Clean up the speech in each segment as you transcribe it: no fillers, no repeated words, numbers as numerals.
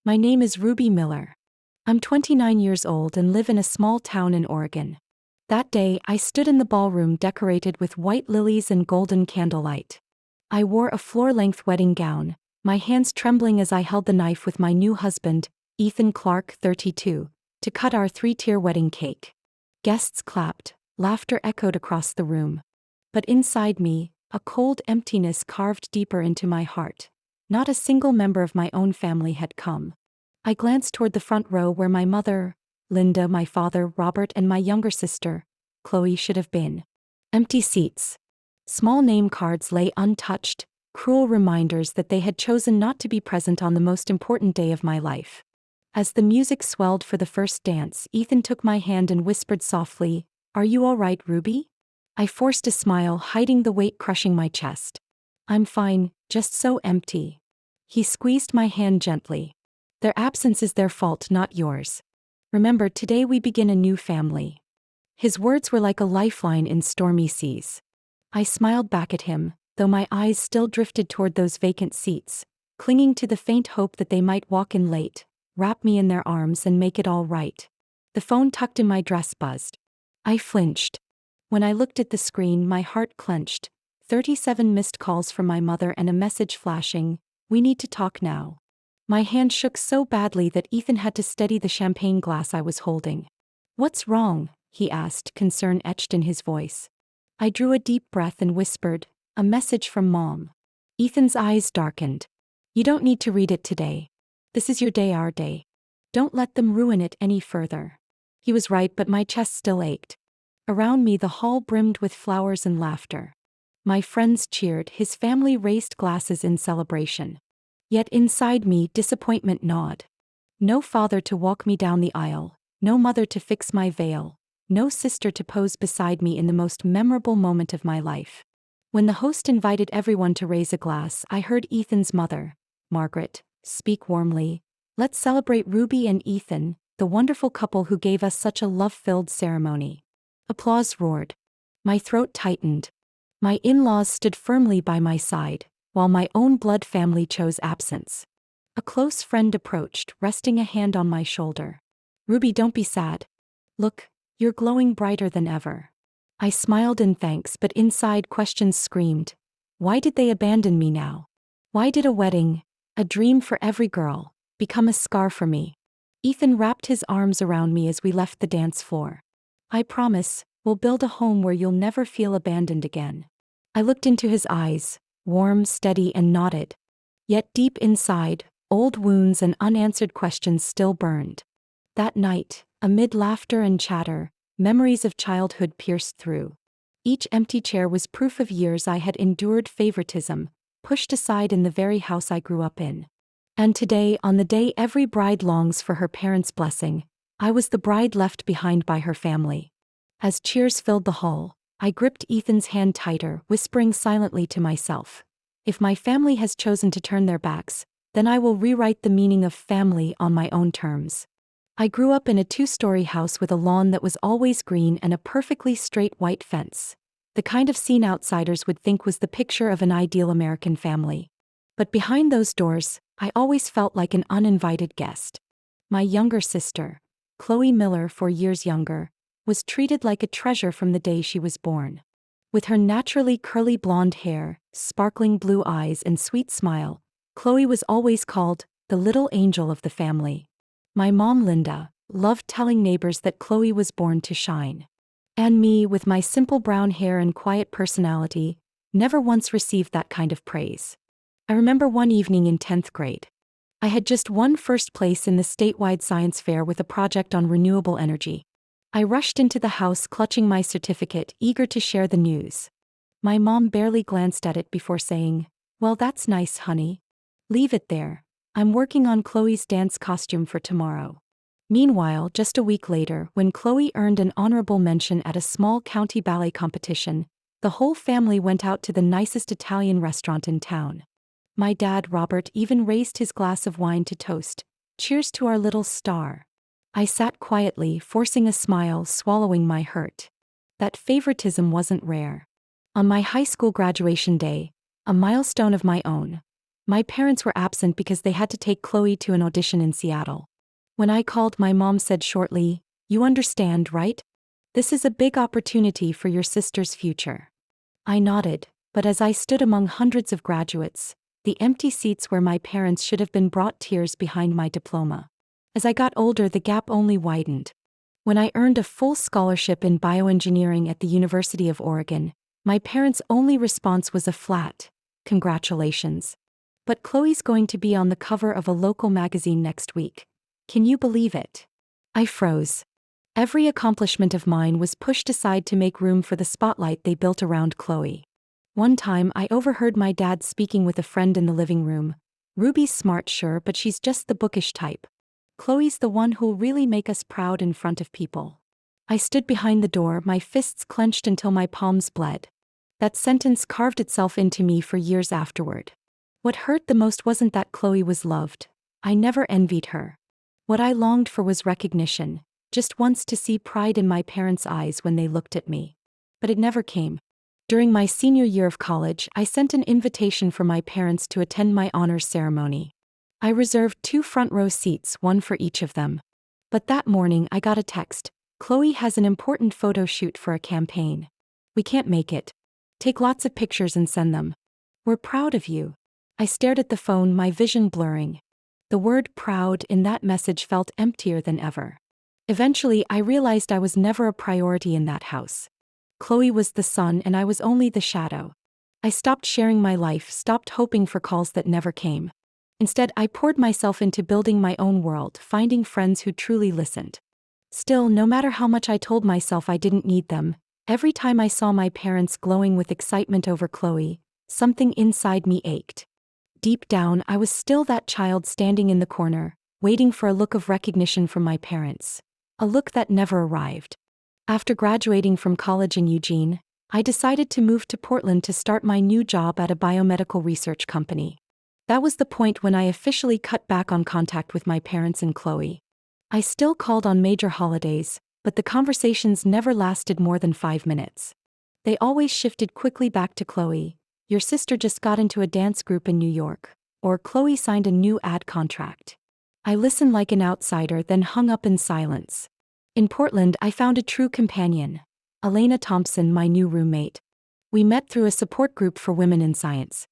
My name is Ruby Miller. I'm 29 years old and live in a small town in Oregon. That day, I stood in the ballroom decorated with white lilies and golden candlelight. I wore a floor-length wedding gown, my hands trembling as I held the knife with my new husband, Ethan Clark, 32, to cut our 3-tier wedding cake. Guests clapped, laughter echoed across the room. But inside me, a cold emptiness carved deeper into my heart. Not a single member of my own family had come. I glanced toward the front row where my mother, Linda, my father, Robert, and my younger sister, Chloe, should have been. Empty seats. Small name cards lay untouched, cruel reminders that they had chosen not to be present on the most important day of my life. As the music swelled for the first dance, Ethan took my hand and whispered softly, "Are you all right, Ruby?" I forced a smile, hiding the weight crushing my chest. "I'm fine, just so empty." He squeezed my hand gently. "Their absence is their fault, not yours. Remember, today we begin a new family." His words were like a lifeline in stormy seas. I smiled back at him, though my eyes still drifted toward those vacant seats, clinging to the faint hope that they might walk in late, wrap me in their arms and make it all right. The phone tucked in my dress buzzed. I flinched. When I looked at the screen, my heart clenched. 37 missed calls from my mother and a message flashing, "We need to talk now." My hand shook so badly that Ethan had to steady the champagne glass I was holding. "What's wrong?" he asked, concern etched in his voice. I drew a deep breath and whispered, "A message from Mom." Ethan's eyes darkened. "You don't need to read it today. This is your day, our day. Don't let them ruin it any further." He was right, but my chest still ached. Around me, the hall brimmed with flowers and laughter. My friends cheered, his family raised glasses in celebration. Yet inside me, disappointment gnawed. No father to walk me down the aisle, no mother to fix my veil, no sister to pose beside me in the most memorable moment of my life. When the host invited everyone to raise a glass, I heard Ethan's mother, Margaret, speak warmly, "Let's celebrate Ruby and Ethan, the wonderful couple who gave us such a love-filled ceremony." Applause roared. My throat tightened. My in-laws stood firmly by my side, while my own blood family chose absence. A close friend approached, resting a hand on my shoulder. "Ruby, don't be sad. Look, you're glowing brighter than ever." I smiled in thanks, but inside questions screamed. Why did they abandon me now? Why did a wedding, a dream for every girl, become a scar for me? Ethan wrapped his arms around me as we left the dance floor. "I promise, we'll build a home where you'll never feel abandoned again." I looked into his eyes, warm, steady, and nodded. Yet deep inside, old wounds and unanswered questions still burned. That night, amid laughter and chatter, memories of childhood pierced through. Each empty chair was proof of years I had endured favoritism, pushed aside in the very house I grew up in. And today, on the day every bride longs for her parents' blessing, I was the bride left behind by her family. As cheers filled the hall, I gripped Ethan's hand tighter, whispering silently to myself, "If my family has chosen to turn their backs, then I will rewrite the meaning of family on my own terms." I grew up in a 2-story house with a lawn that was always green and a perfectly straight white fence. The kind of scene outsiders would think was the picture of an ideal American family. But behind those doors, I always felt like an uninvited guest. My younger sister, Chloe Miller, 4 years younger, was treated like a treasure from the day she was born. With her naturally curly blonde hair, sparkling blue eyes, and sweet smile, Chloe was always called the little angel of the family. My mom, Linda, loved telling neighbors that Chloe was born to shine. And me, with my simple brown hair and quiet personality, never once received that kind of praise. I remember one evening in 10th grade. I had just won first place in the statewide science fair with a project on renewable energy. I rushed into the house clutching my certificate, eager to share the news. My mom barely glanced at it before saying, "Well, that's nice, honey. Leave it there. I'm working on Chloe's dance costume for tomorrow." Meanwhile, just a week later, when Chloe earned an honorable mention at a small county ballet competition, the whole family went out to the nicest Italian restaurant in town. My dad, Robert, even raised his glass of wine to toast, "Cheers to our little star." I sat quietly, forcing a smile, swallowing my hurt. That favoritism wasn't rare. On my high school graduation day, a milestone of my own, My parents were absent because they had to take Chloe to an audition in Seattle. When I called, my mom said shortly, "You understand, right? This is a big opportunity for your sister's future." I nodded, but as I stood among hundreds of graduates, the empty seats where my parents should have been brought tears behind my diploma. As I got older, the gap only widened. When I earned a full scholarship in bioengineering at the University of Oregon, my parents' only response was a flat, "Congratulations. But Chloe's going to be on the cover of a local magazine next week. Can you believe it?" I froze. Every accomplishment of mine was pushed aside to make room for the spotlight they built around Chloe. One time I overheard my dad speaking with a friend in the living room. "Ruby's smart, sure, but she's just the bookish type. Chloe's the one who'll really make us proud in front of people." I stood behind the door, my fists clenched until my palms bled. That sentence carved itself into me for years afterward. What hurt the most wasn't that Chloe was loved. I never envied her. What I longed for was recognition, just once to see pride in my parents' eyes when they looked at me. But it never came. During my senior year of college, I sent an invitation for my parents to attend my honors ceremony. I reserved 2 front-row seats, one for each of them. But that morning I got a text, "Chloe has an important photo shoot for a campaign. We can't make it. Take lots of pictures and send them. We're proud of you." I stared at the phone, my vision blurring. The word "proud" in that message felt emptier than ever. Eventually, I realized I was never a priority in that house. Chloe was the sun and I was only the shadow. I stopped sharing my life, stopped hoping for calls that never came. Instead, I poured myself into building my own world, finding friends who truly listened. Still, no matter how much I told myself I didn't need them, every time I saw my parents glowing with excitement over Chloe, something inside me ached. Deep down, I was still that child standing in the corner, waiting for a look of recognition from my parents. A look that never arrived. After graduating from college in Eugene, I decided to move to Portland to start my new job at a biomedical research company. That was the point when I officially cut back on contact with my parents and Chloe. I still called on major holidays, but the conversations never lasted more than 5 minutes. They always shifted quickly back to Chloe. "Your sister just got into a dance group in New York," or "Chloe signed a new ad contract." I listened like an outsider, then hung up in silence. In Portland, I found a true companion. Elena Thompson, my new roommate. We met through a support group for women in science.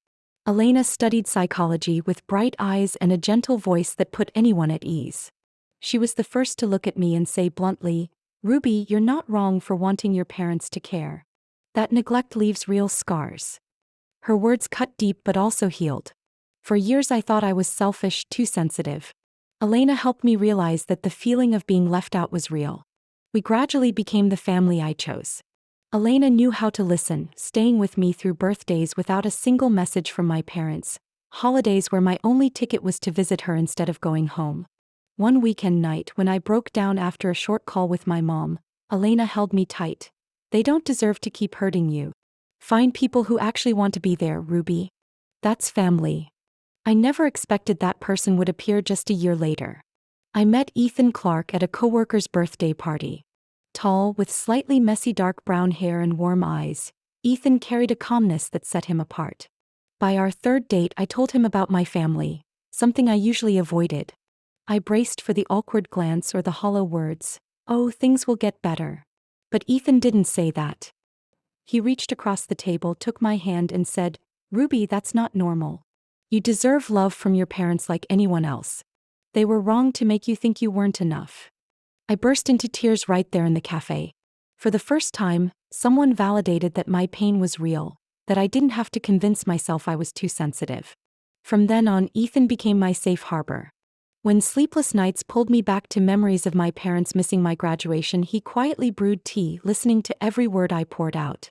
Elena studied psychology with bright eyes and a gentle voice that put anyone at ease. She was the first to look at me and say bluntly, "Ruby, you're not wrong for wanting your parents to care. That neglect leaves real scars." Her words cut deep but also healed. For years I thought I was selfish, too sensitive. Elena helped me realize that the feeling of being left out was real. We gradually became the family I chose. Elena knew how to listen, staying with me through birthdays without a single message from my parents, holidays where my only ticket was to visit her instead of going home. One weekend night when I broke down after a short call with my mom, Elena held me tight. "They don't deserve to keep hurting you. Find people who actually want to be there, Ruby. That's family." I never expected that person would appear just a year later. I met Ethan Clark at a coworker's birthday party. Tall, with slightly messy dark brown hair and warm eyes, Ethan carried a calmness that set him apart. By our 3rd date, I told him about my family, something I usually avoided. I braced for the awkward glance or the hollow words, "Oh, things will get better." But Ethan didn't say that. He reached across the table, took my hand and said, "Ruby, that's not normal. You deserve love from your parents like anyone else. They were wrong to make you think you weren't enough." I burst into tears right there in the cafe. For the first time, someone validated that my pain was real, that I didn't have to convince myself I was too sensitive. From then on, Ethan became my safe harbor. When sleepless nights pulled me back to memories of my parents missing my graduation, he quietly brewed tea, listening to every word I poured out.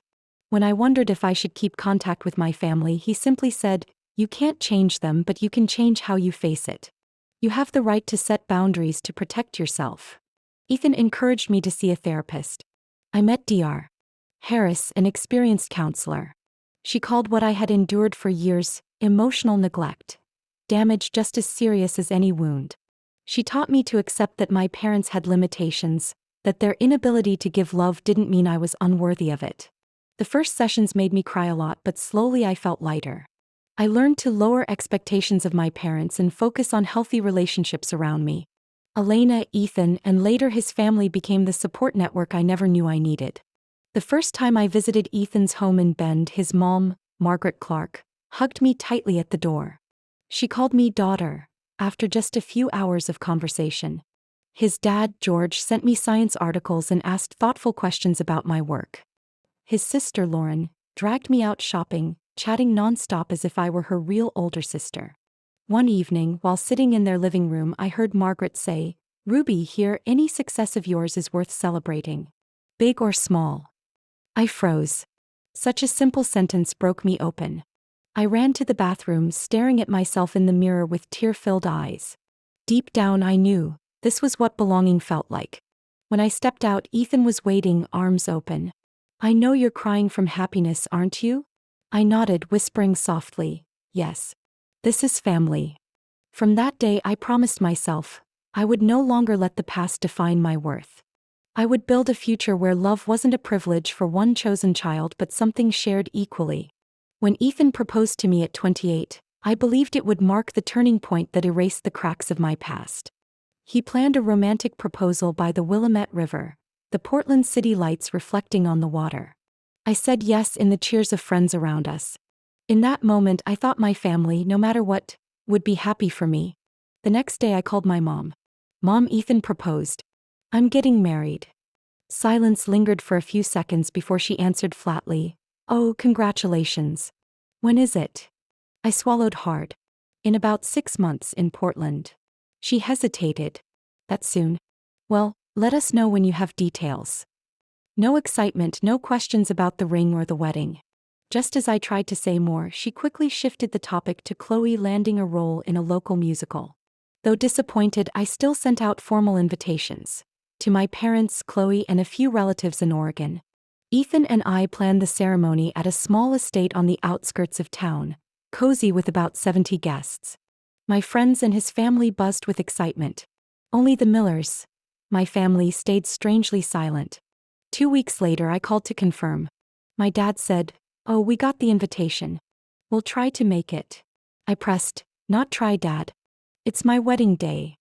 When I wondered if I should keep contact with my family, he simply said, "You can't change them, but you can change how you face it. You have the right to set boundaries to protect yourself." Ethan encouraged me to see a therapist. I met Dr. Harris, an experienced counselor. She called what I had endured for years emotional neglect, damage just as serious as any wound. She taught me to accept that my parents had limitations, that their inability to give love didn't mean I was unworthy of it. The first sessions made me cry a lot, but slowly I felt lighter. I learned to lower expectations of my parents and focus on healthy relationships around me. Elena, Ethan, and later his family became the support network I never knew I needed. The first time I visited Ethan's home in Bend, his mom, Margaret Clark, hugged me tightly at the door. She called me daughter, after just a few hours of conversation. His dad, George, sent me science articles and asked thoughtful questions about my work. His sister, Lauren, dragged me out shopping, chatting nonstop as if I were her real older sister. One evening, while sitting in their living room, I heard Margaret say, "Ruby, here, any success of yours is worth celebrating. Big or small." I froze. Such a simple sentence broke me open. I ran to the bathroom, staring at myself in the mirror with tear-filled eyes. Deep down, I knew this was what belonging felt like. When I stepped out, Ethan was waiting, arms open. "I know you're crying from happiness, aren't you?" I nodded, whispering softly, "Yes. This is family." From that day, I promised myself I would no longer let the past define my worth. I would build a future where love wasn't a privilege for one chosen child but something shared equally. When Ethan proposed to me at 28, I believed it would mark the turning point that erased the cracks of my past. He planned a romantic proposal by the Willamette River, the Portland city lights reflecting on the water. I said yes in the cheers of friends around us. In that moment, I thought my family, no matter what, would be happy for me. The next day, I called my mom. "Mom, Ethan proposed. I'm getting married." Silence lingered for a few seconds before she answered flatly, "Oh, congratulations. When is it?" I swallowed hard. "In about 6 months in Portland." She hesitated. "That soon?" "Well, let us know when you have details." No excitement, no questions about the ring or the wedding. Just as I tried to say more, she quickly shifted the topic to Chloe landing a role in a local musical. Though disappointed, I still sent out formal invitations. To my parents, Chloe, and a few relatives in Oregon. Ethan and I planned the ceremony at a small estate on the outskirts of town, cozy with about 70 guests. My friends and his family buzzed with excitement. Only the Millers, my family, stayed strangely silent. 2 weeks later, I called to confirm. My dad said, "Oh, we got the invitation. We'll try to make it." I pressed, "Not try, Dad. It's my wedding day."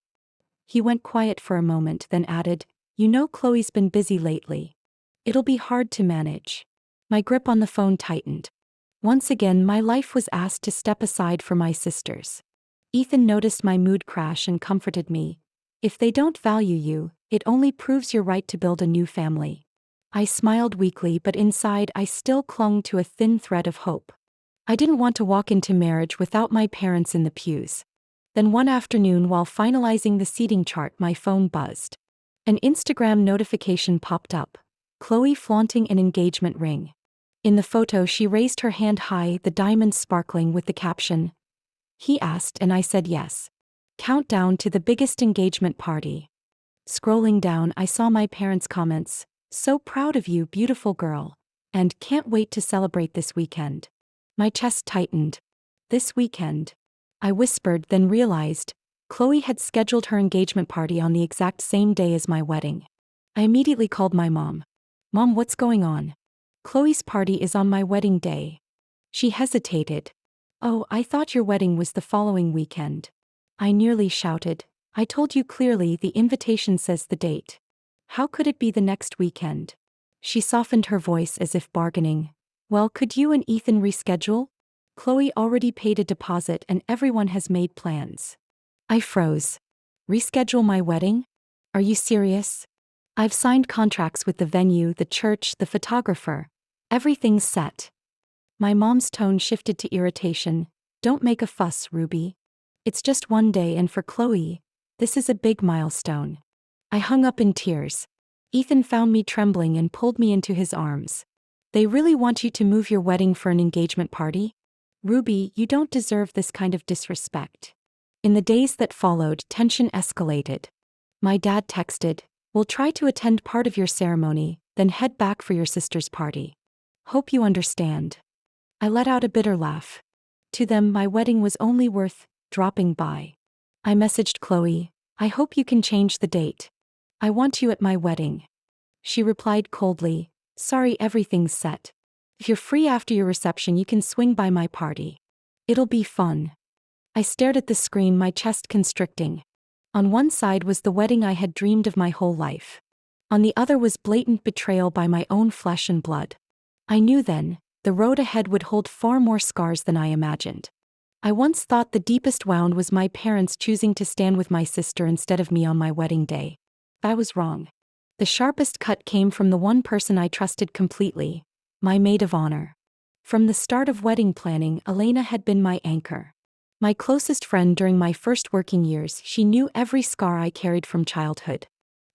He went quiet for a moment, then added, "You know Chloe's been busy lately. It'll be hard to manage." My grip on the phone tightened. Once again, my life was asked to step aside for my sisters. Ethan noticed my mood crash and comforted me. "If they don't value you, it only proves you're right to build a new family." I smiled weakly, but inside I still clung to a thin thread of hope. I didn't want to walk into marriage without my parents in the pews. Then one afternoon, while finalizing the seating chart, my phone buzzed. An Instagram notification popped up. Chloe flaunting an engagement ring. In the photo, she raised her hand high, the diamonds sparkling, with the caption, "He asked and I said yes. Countdown to the biggest engagement party." Scrolling down, I saw my parents' comments. "So proud of you, beautiful girl. And can't wait to celebrate this weekend." My chest tightened. This weekend? I whispered, then realized Chloe had scheduled her engagement party on the exact same day as my wedding. I immediately called my mom. "Mom, what's going on?" "Chloe's party is on my wedding day." She hesitated. "Oh, I thought your wedding was the following weekend." I nearly shouted. "I told you clearly, the invitation says the date. How could it be the next weekend?" She softened her voice as if bargaining. "Well, could you and Ethan reschedule? Chloe already paid a deposit and everyone has made plans." I froze. "Reschedule my wedding? Are you serious? I've signed contracts with the venue, the church, the photographer. Everything's set." My mom's tone shifted to irritation. "Don't make a fuss, Ruby. It's just one day, and for Chloe, this is a big milestone." I hung up in tears. Ethan found me trembling and pulled me into his arms. "They really want you to move your wedding for an engagement party? Ruby, you don't deserve this kind of disrespect." In the days that followed, tension escalated. My dad texted, "We'll try to attend part of your ceremony, then head back for your sister's party. Hope you understand." I let out a bitter laugh. To them, my wedding was only worth dropping by. I messaged Chloe, "I hope you can change the date. I want you at my wedding." She replied coldly, "Sorry, everything's set. If you're free after your reception, you can swing by my party." It'll be fun. I stared at the screen, my chest constricting. On one side was the wedding I had dreamed of my whole life. On the other was blatant betrayal by my own flesh and blood. I knew then, the road ahead would hold far more scars than I imagined. I once thought the deepest wound was my parents choosing to stand with my sister instead of me on my wedding day. I was wrong. The sharpest cut came from the one person I trusted completely, my maid of honor. From the start of wedding planning, Elena had been my anchor. My closest friend during my first working years, she knew every scar I carried from childhood.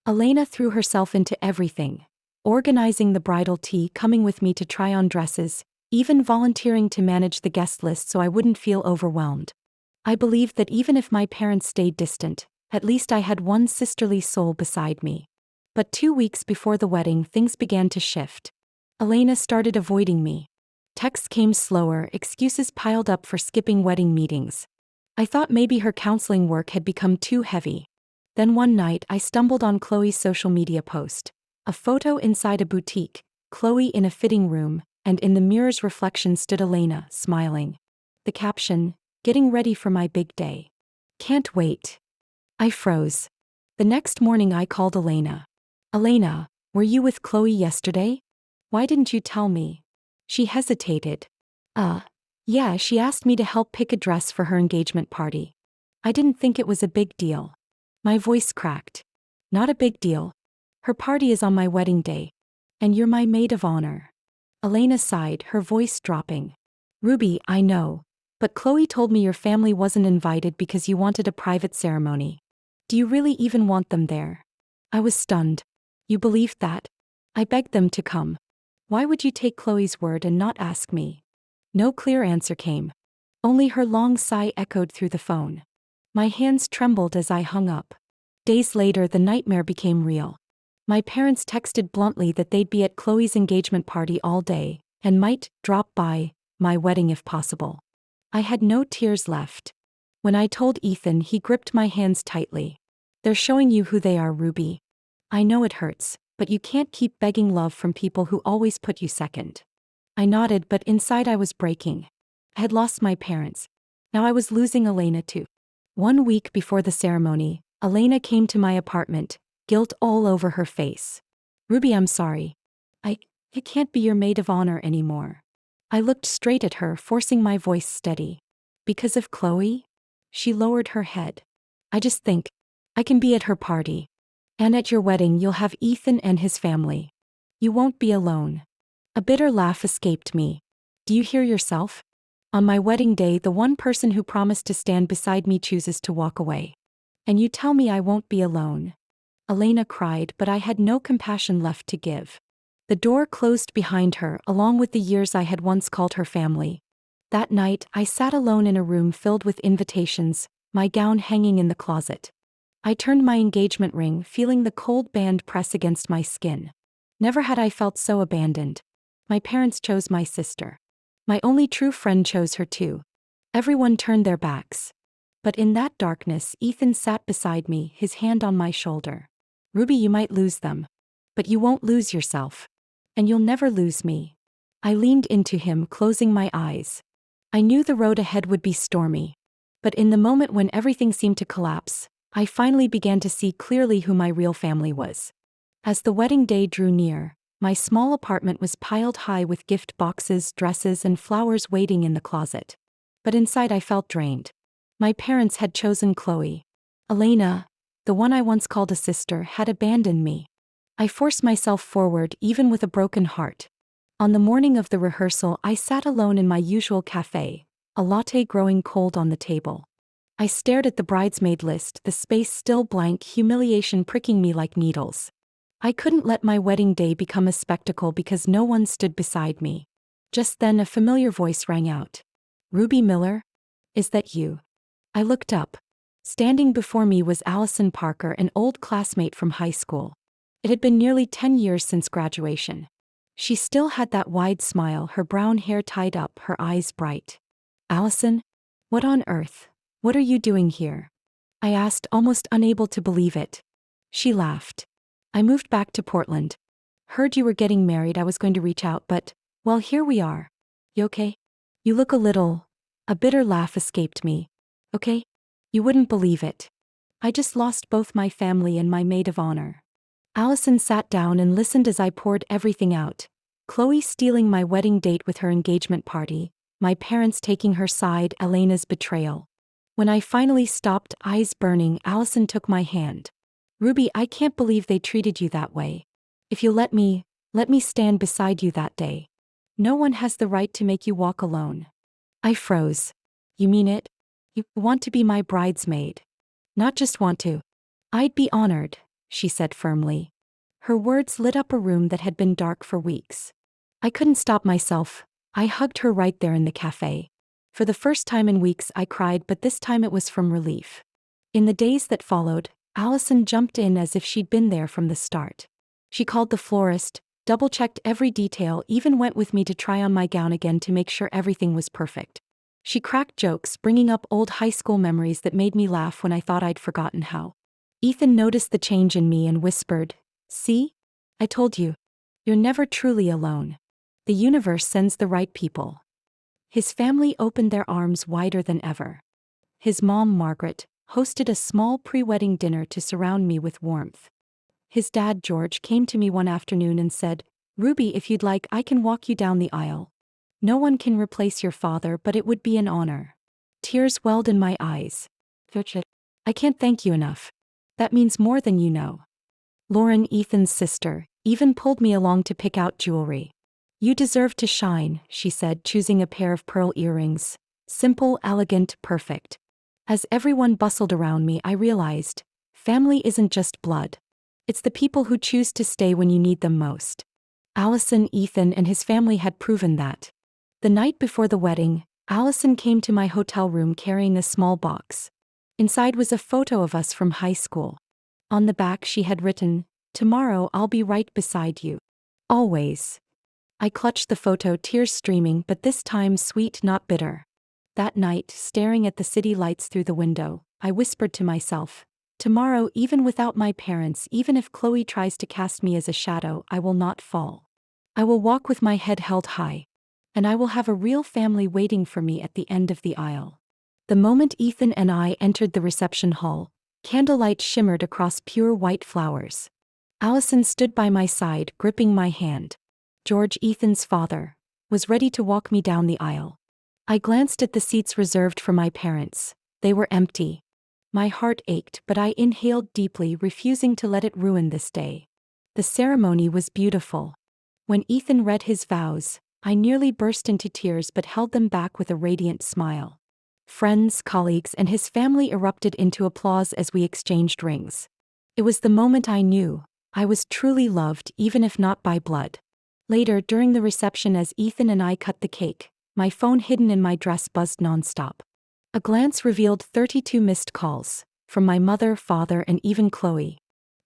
Elena threw herself into everything, organizing the bridal tea, coming with me to try on dresses, even volunteering to manage the guest list so I wouldn't feel overwhelmed. I believed that even if my parents stayed distant, at least I had one sisterly soul beside me. But 2 weeks before the wedding, things began to shift. Elena started avoiding me. Texts came slower, excuses piled up for skipping wedding meetings. I thought maybe her counseling work had become too heavy. Then one night I stumbled on Chloe's social media post. A photo inside a boutique, Chloe in a fitting room, and in the mirror's reflection stood Elena, smiling. The caption, "Getting ready for my big day. Can't wait." I froze. The next morning I called Elena. "Elena, were you with Chloe yesterday? Why didn't you tell me?" She hesitated. Yeah, she asked me to help pick a dress for her engagement party. I didn't think it was a big deal." My voice cracked. "Not a big deal. Her party is on my wedding day. And you're my maid of honor." Elena sighed, her voice dropping. "Ruby, I know. But Chloe told me your family wasn't invited because you wanted a private ceremony. Do you really even want them there?" I was stunned. "You believed that?" "I begged them to come. Why would you take Chloe's word and not ask me?" No clear answer came. Only her long sigh echoed through the phone. My hands trembled as I hung up. Days later, the nightmare became real. My parents texted bluntly that they'd be at Chloe's engagement party all day, and might drop by my wedding if possible. I had no tears left. When I told Ethan, he gripped my hands tightly. "They're showing you who they are, Ruby. I know it hurts, but you can't keep begging love from people who always put you second." I nodded, but inside I was breaking. I had lost my parents. Now I was losing Elena too. 1 week before the ceremony, Elena came to my apartment, guilt all over her face. "Ruby, I'm sorry. I can't be your maid of honor anymore." I looked straight at her, forcing my voice steady. "Because of Chloe?" She lowered her head. "I just think I can be at her party. And at your wedding you'll have Ethan and his family. You won't be alone." A bitter laugh escaped me. "Do you hear yourself? On my wedding day, the one person who promised to stand beside me chooses to walk away. And you tell me I won't be alone." Elena cried, but I had no compassion left to give. The door closed behind her, along with the years I had once called her family. That night, I sat alone in a room filled with invitations, my gown hanging in the closet. I turned my engagement ring, feeling the cold band press against my skin. Never had I felt so abandoned. My parents chose my sister. My only true friend chose her too. Everyone turned their backs. But in that darkness, Ethan sat beside me, his hand on my shoulder. "Ruby, you might lose them. But you won't lose yourself. And you'll never lose me." I leaned into him, closing my eyes. I knew the road ahead would be stormy. But in the moment when everything seemed to collapse, I finally began to see clearly who my real family was. As the wedding day drew near, my small apartment was piled high with gift boxes, dresses, and flowers waiting in the closet. But inside I felt drained. My parents had chosen Chloe. Elena, the one I once called a sister, had abandoned me. I forced myself forward, even with a broken heart. On the morning of the rehearsal, I sat alone in my usual cafe, a latte growing cold on the table. I stared at the bridesmaid list, the space still blank, humiliation pricking me like needles. I couldn't let my wedding day become a spectacle because no one stood beside me. Just then a familiar voice rang out. "Ruby Miller? Is that you?" I looked up. Standing before me was Allison Parker, an old classmate from high school. It had been nearly 10 years since graduation. She still had that wide smile, her brown hair tied up, her eyes bright. "Allison? What on earth? What are you doing here?" I asked, almost unable to believe it. She laughed. "I moved back to Portland. Heard you were getting married. I was going to reach out, but, well, here we are. You okay? You look a little A bitter laugh escaped me. Okay? You wouldn't believe it. I just lost both my family and my maid of honor. Allison sat down and listened as I poured everything out. Chloe stealing my wedding date with her engagement party, my parents taking her side, Elena's betrayal. When I finally stopped, eyes burning, Allison took my hand. Ruby, I can't believe they treated you that way. If you let me stand beside you that day. No one has the right to make you walk alone. I froze. You mean it? You want to be my bridesmaid? Not just want to. I'd be honored, she said firmly. Her words lit up a room that had been dark for weeks. I couldn't stop myself. I hugged her right there in the cafe. For the first time in weeks I cried, but this time it was from relief. In the days that followed, Allison jumped in as if she'd been there from the start. She called the florist, double-checked every detail, even went with me to try on my gown again to make sure everything was perfect. She cracked jokes, bringing up old high school memories that made me laugh when I thought I'd forgotten how. Ethan noticed the change in me and whispered, "See? I told you. You're never truly alone. The universe sends the right people." His family opened their arms wider than ever. His mom, Margaret, hosted a small pre-wedding dinner to surround me with warmth. His dad, George, came to me one afternoon and said, "Ruby, if you'd like, I can walk you down the aisle. No one can replace your father, but it would be an honor." Tears welled in my eyes. "I can't thank you enough. That means more than you know." Lauren, Ethan's sister, even pulled me along to pick out jewelry. "You deserve to shine," she said, choosing a pair of pearl earrings. Simple, elegant, perfect. As everyone bustled around me, I realized, family isn't just blood. It's the people who choose to stay when you need them most. Allison, Ethan, and his family had proven that. The night before the wedding, Allison came to my hotel room carrying a small box. Inside was a photo of us from high school. On the back she had written, "Tomorrow I'll be right beside you. Always." I clutched the photo, tears streaming, but this time sweet, not bitter. That night, staring at the city lights through the window, I whispered to myself, "Tomorrow, even without my parents, even if Chloe tries to cast me as a shadow, I will not fall. I will walk with my head held high. And I will have a real family waiting for me at the end of the aisle." The moment Ethan and I entered the reception hall, candlelight shimmered across pure white flowers. Allison stood by my side, gripping my hand. George, Ethan's father, was ready to walk me down the aisle. I glanced at the seats reserved for my parents. They were empty. My heart ached, but I inhaled deeply, refusing to let it ruin this day. The ceremony was beautiful. When Ethan read his vows, I nearly burst into tears but held them back with a radiant smile. Friends, colleagues, and his family erupted into applause as we exchanged rings. It was the moment I knew I was truly loved, even if not by blood. Later, during the reception, as Ethan and I cut the cake, my phone hidden in my dress buzzed nonstop. A glance revealed 32 missed calls, from my mother, father, and even Chloe.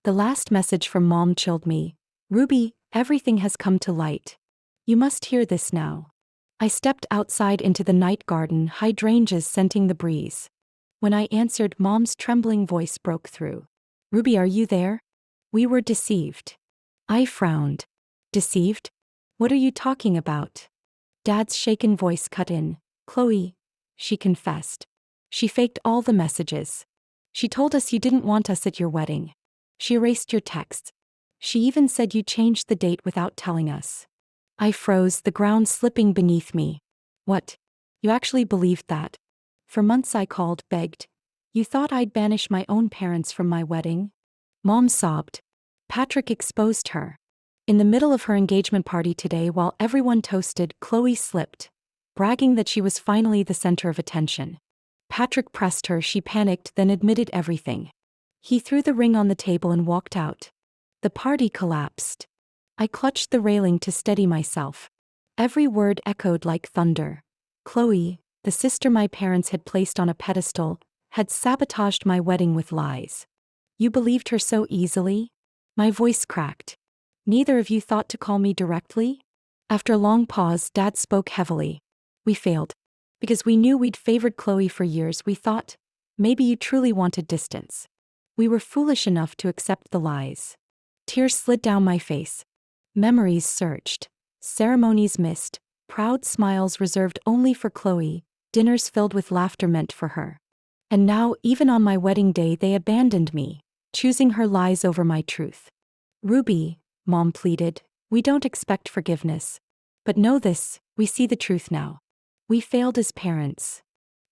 The last message from Mom chilled me. "Ruby, everything has come to light. You must hear this now." I stepped outside into the night garden, hydrangeas scenting the breeze. When I answered, Mom's trembling voice broke through. "Ruby, are you there? We were deceived." I frowned. "Deceived? What are you talking about?" Dad's shaken voice cut in. "Chloe," she confessed. "She faked all the messages. She told us you didn't want us at your wedding. She erased your texts. She even said you changed the date without telling us." I froze, the ground slipping beneath me. "What? You actually believed that?" For months I called, begged. "You thought I'd banish my own parents from my wedding?" Mom sobbed. "Patrick exposed her. In the middle of her engagement party today, while everyone toasted, Chloe slipped, bragging that she was finally the center of attention. Patrick pressed her, she panicked, then admitted everything. He threw the ring on the table and walked out. The party collapsed. I clutched the railing to steady myself. Every word echoed like thunder. Chloe, the sister my parents had placed on a pedestal, had sabotaged my wedding with lies. "You believed her so easily?" My voice cracked. "Neither of you thought to call me directly?" After a long pause, Dad spoke heavily. "We failed. Because we knew we'd favored Chloe for years, we thought, maybe you truly wanted distance. We were foolish enough to accept the lies." Tears slid down my face. Memories surged. Ceremonies missed, proud smiles reserved only for Chloe, dinners filled with laughter meant for her. And now, even on my wedding day, they abandoned me, choosing her lies over my truth. Ruby, Mom pleaded, we don't expect forgiveness. But know this, we see the truth now. We failed as parents.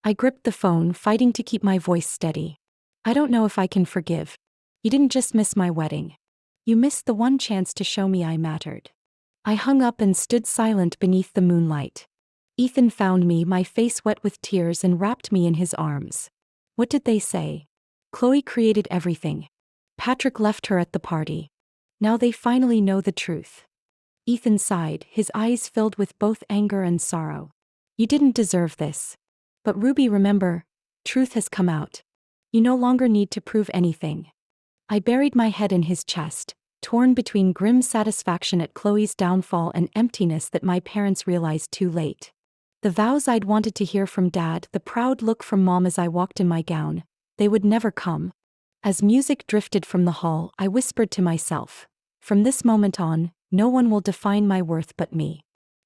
I gripped the phone, fighting to keep my voice steady. I don't know if I can forgive. You didn't just miss my wedding. You missed the one chance to show me I mattered. I hung up and stood silent beneath the moonlight. Ethan found me, my face wet with tears, and wrapped me in his arms. What did they say? Chloe created everything. Patrick left her at the party. Now they finally know the truth. Ethan sighed, his eyes filled with both anger and sorrow. You didn't deserve this. But Ruby, remember, truth has come out. You no longer need to prove anything. I buried my head in his chest, torn between grim satisfaction at Chloe's downfall and emptiness that my parents realized too late. The vows I'd wanted to hear from Dad, the proud look from Mom as I walked in my gown, they would never come. As music drifted from the hall, I whispered to myself, from this moment on, no one will define my worth but me.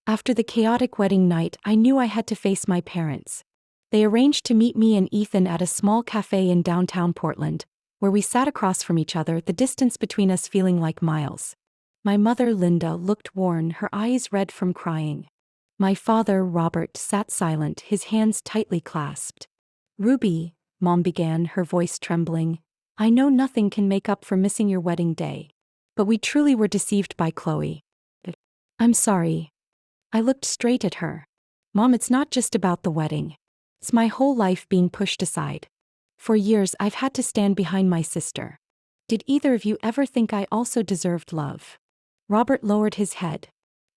After the chaotic wedding night, I knew I had to face my parents. They arranged to meet me and Ethan at a small cafe in downtown Portland, where we sat across from each other, the distance between us feeling like miles. My mother, Linda, looked worn, her eyes red from crying. My father, Robert, sat silent, his hands tightly clasped. Ruby, Mom began, her voice trembling, I know nothing can make up for missing your wedding day. But we truly were deceived by Chloe. I'm sorry. I looked straight at her. Mom, it's not just about the wedding. It's my whole life being pushed aside. For years I've had to stand behind my sister. Did either of you ever think I also deserved love? Robert lowered his head.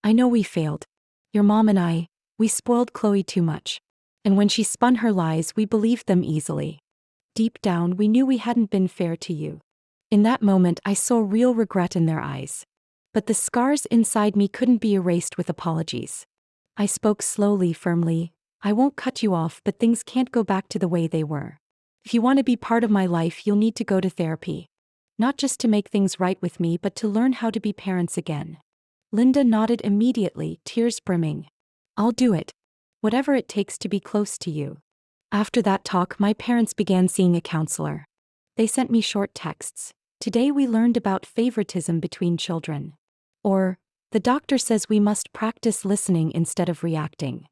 I know we failed. Your mom and I, we spoiled Chloe too much. And when she spun her lies, we believed them easily. Deep down, we knew we hadn't been fair to you. In that moment, I saw real regret in their eyes. But the scars inside me couldn't be erased with apologies. I spoke slowly, firmly. I won't cut you off, but things can't go back to the way they were. If you want to be part of my life, you'll need to go to therapy. Not just to make things right with me, but to learn how to be parents again. Linda nodded immediately, tears brimming. I'll do it. Whatever it takes to be close to you. After that talk, my parents began seeing a counselor. They sent me short texts. Today we learned about favoritism between children. Or, the doctor says we must practice listening instead of reacting.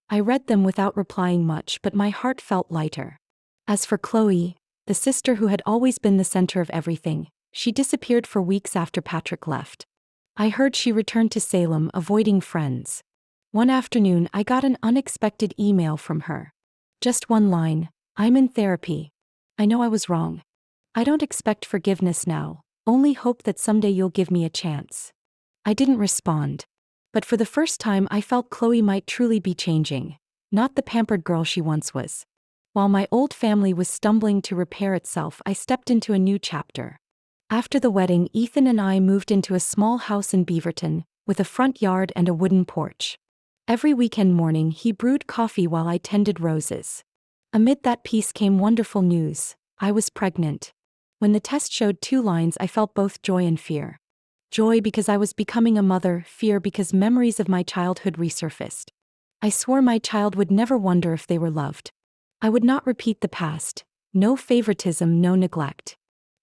I read them without replying much, but my heart felt lighter. As for Chloe, the sister who had always been the center of everything, she disappeared for weeks after Patrick left. I heard she returned to Salem, avoiding friends. One afternoon, I got an unexpected email from her. Just one line, I'm in therapy. I know I was wrong. I don't expect forgiveness now, only hope that someday you'll give me a chance. I didn't respond. But for the first time, I felt Chloe might truly be changing, not the pampered girl she once was. While my old family was stumbling to repair itself, I stepped into a new chapter. After the wedding, Ethan and I moved into a small house in Beaverton, with a front yard and a wooden porch. Every weekend morning, he brewed coffee while I tended roses. Amid that peace came wonderful news. I was pregnant. When the test showed 2 lines, I felt both joy and fear. Joy because I was becoming a mother, fear because memories of my childhood resurfaced. I swore my child would never wonder if they were loved. I would not repeat the past. No favoritism, no neglect.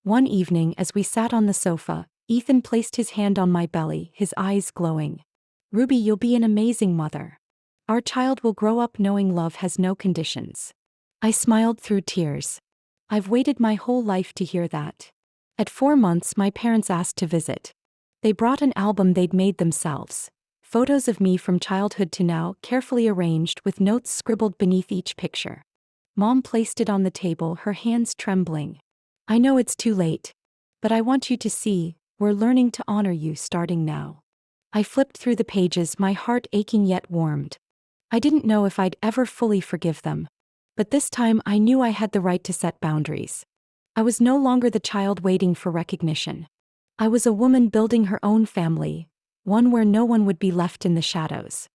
One evening, as we sat on the sofa, Ethan placed his hand on my belly, his eyes glowing. Ruby, you'll be an amazing mother. Our child will grow up knowing love has no conditions. I smiled through tears. I've waited my whole life to hear that. At 4 months, my parents asked to visit. They brought an album they'd made themselves. Photos of me from childhood to now, carefully arranged with notes scribbled beneath each picture. Mom placed it on the table, her hands trembling. I know it's too late. But I want you to see, we're learning to honor you starting now. I flipped through the pages, my heart aching yet warmed. I didn't know if I'd ever fully forgive them. But this time I knew I had the right to set boundaries. I was no longer the child waiting for recognition. I was a woman building her own family, one where no one would be left in the shadows.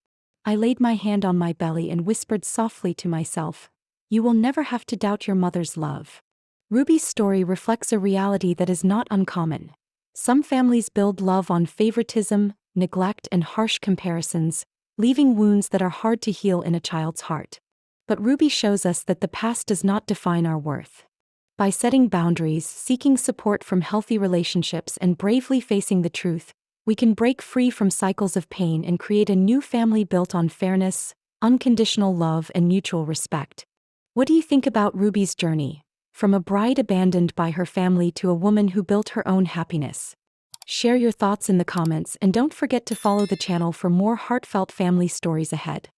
I laid my hand on my belly and whispered softly to myself, you will never have to doubt your mother's love. Ruby's story reflects a reality that is not uncommon. Some families build love on favoritism, neglect, and harsh comparisons, leaving wounds that are hard to heal in a child's heart. But Ruby shows us that the past does not define our worth. By setting boundaries, seeking support from healthy relationships, and bravely facing the truth, we can break free from cycles of pain and create a new family built on fairness, unconditional love, and mutual respect. What do you think about Ruby's journey? From a bride abandoned by her family to a woman who built her own happiness. Share your thoughts in the comments and don't forget to follow the channel for more heartfelt family stories ahead.